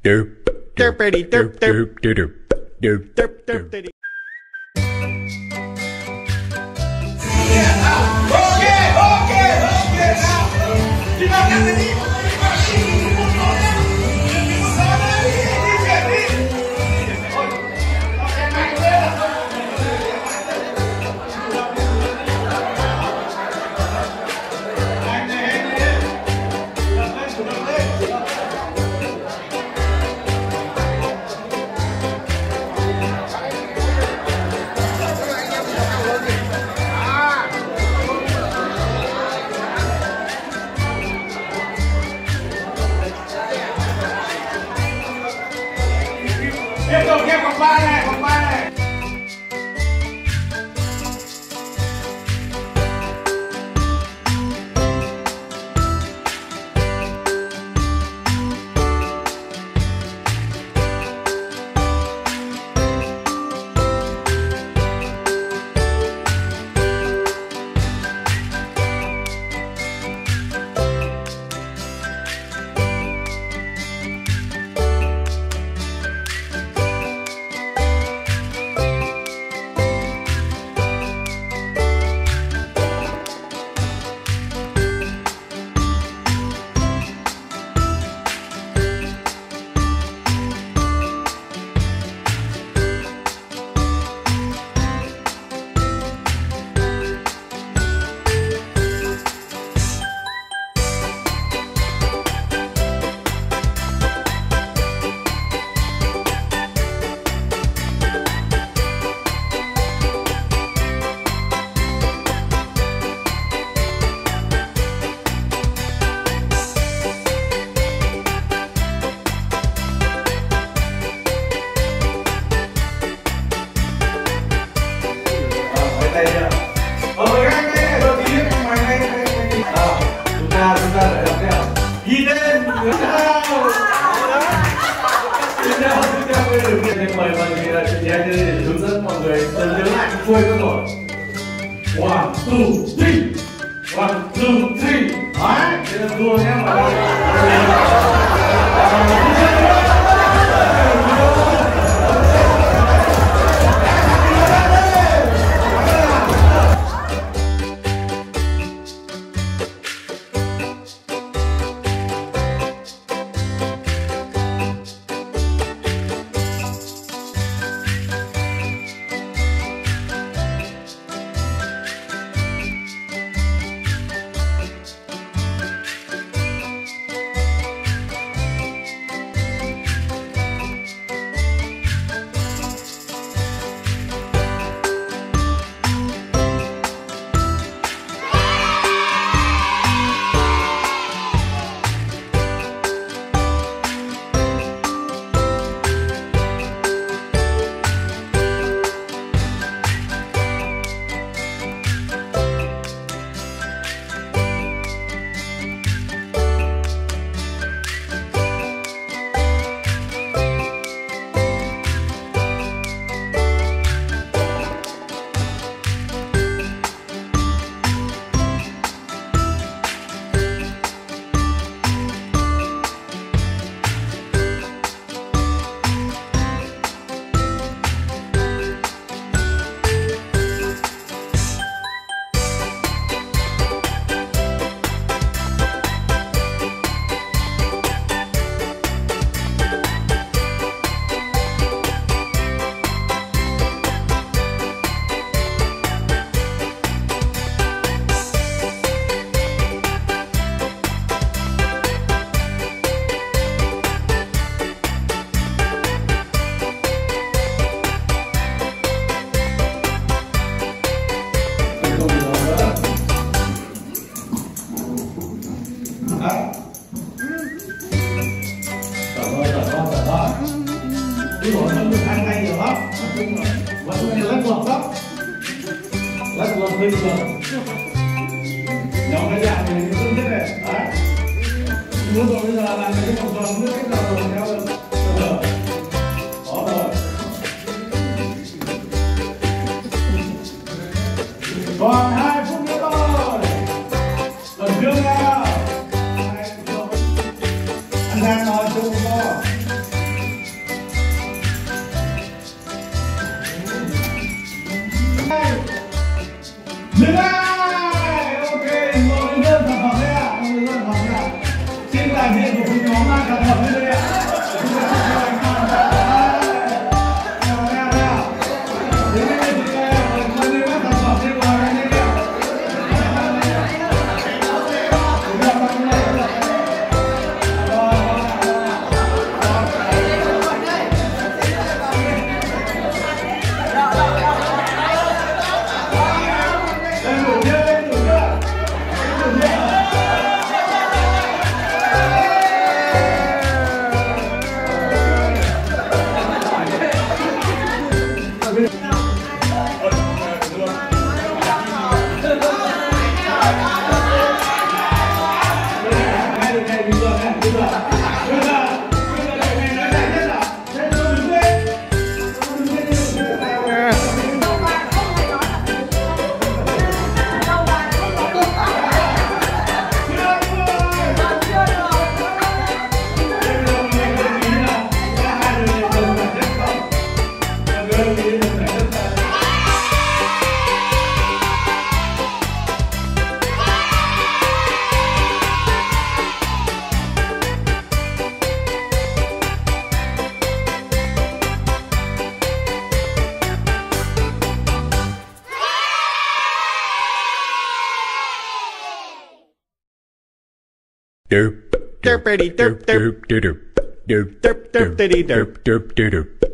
Derpity derp derp derp derp derp derp derp. Tiếp tục ghép vòng 3 này, vòng 3 này. Chúng ta lại đọc theo ghi tên mời mọi người chị em để hướng dẫn mọi người lần nhớ lại cái chuôi các rồi 1, 2, 3 1, 2, 3 đấy thế là thua nhé mọi người. Ví dụ nó được ăn tay nhiều lắm, nói chung là lắc quật lắm, lắc quật hơi nhiều. Nhóm cái dạng này nó không biết này, đấy. Nếu rồi bây giờ làm cái vòng tròn nước cách nào rồi theo được, có rồi. Còn 2 phút nữa thôi, lần trước nha. Anh đang nói chung không? derpity derp derp derp derp derp derp derp derp derp derp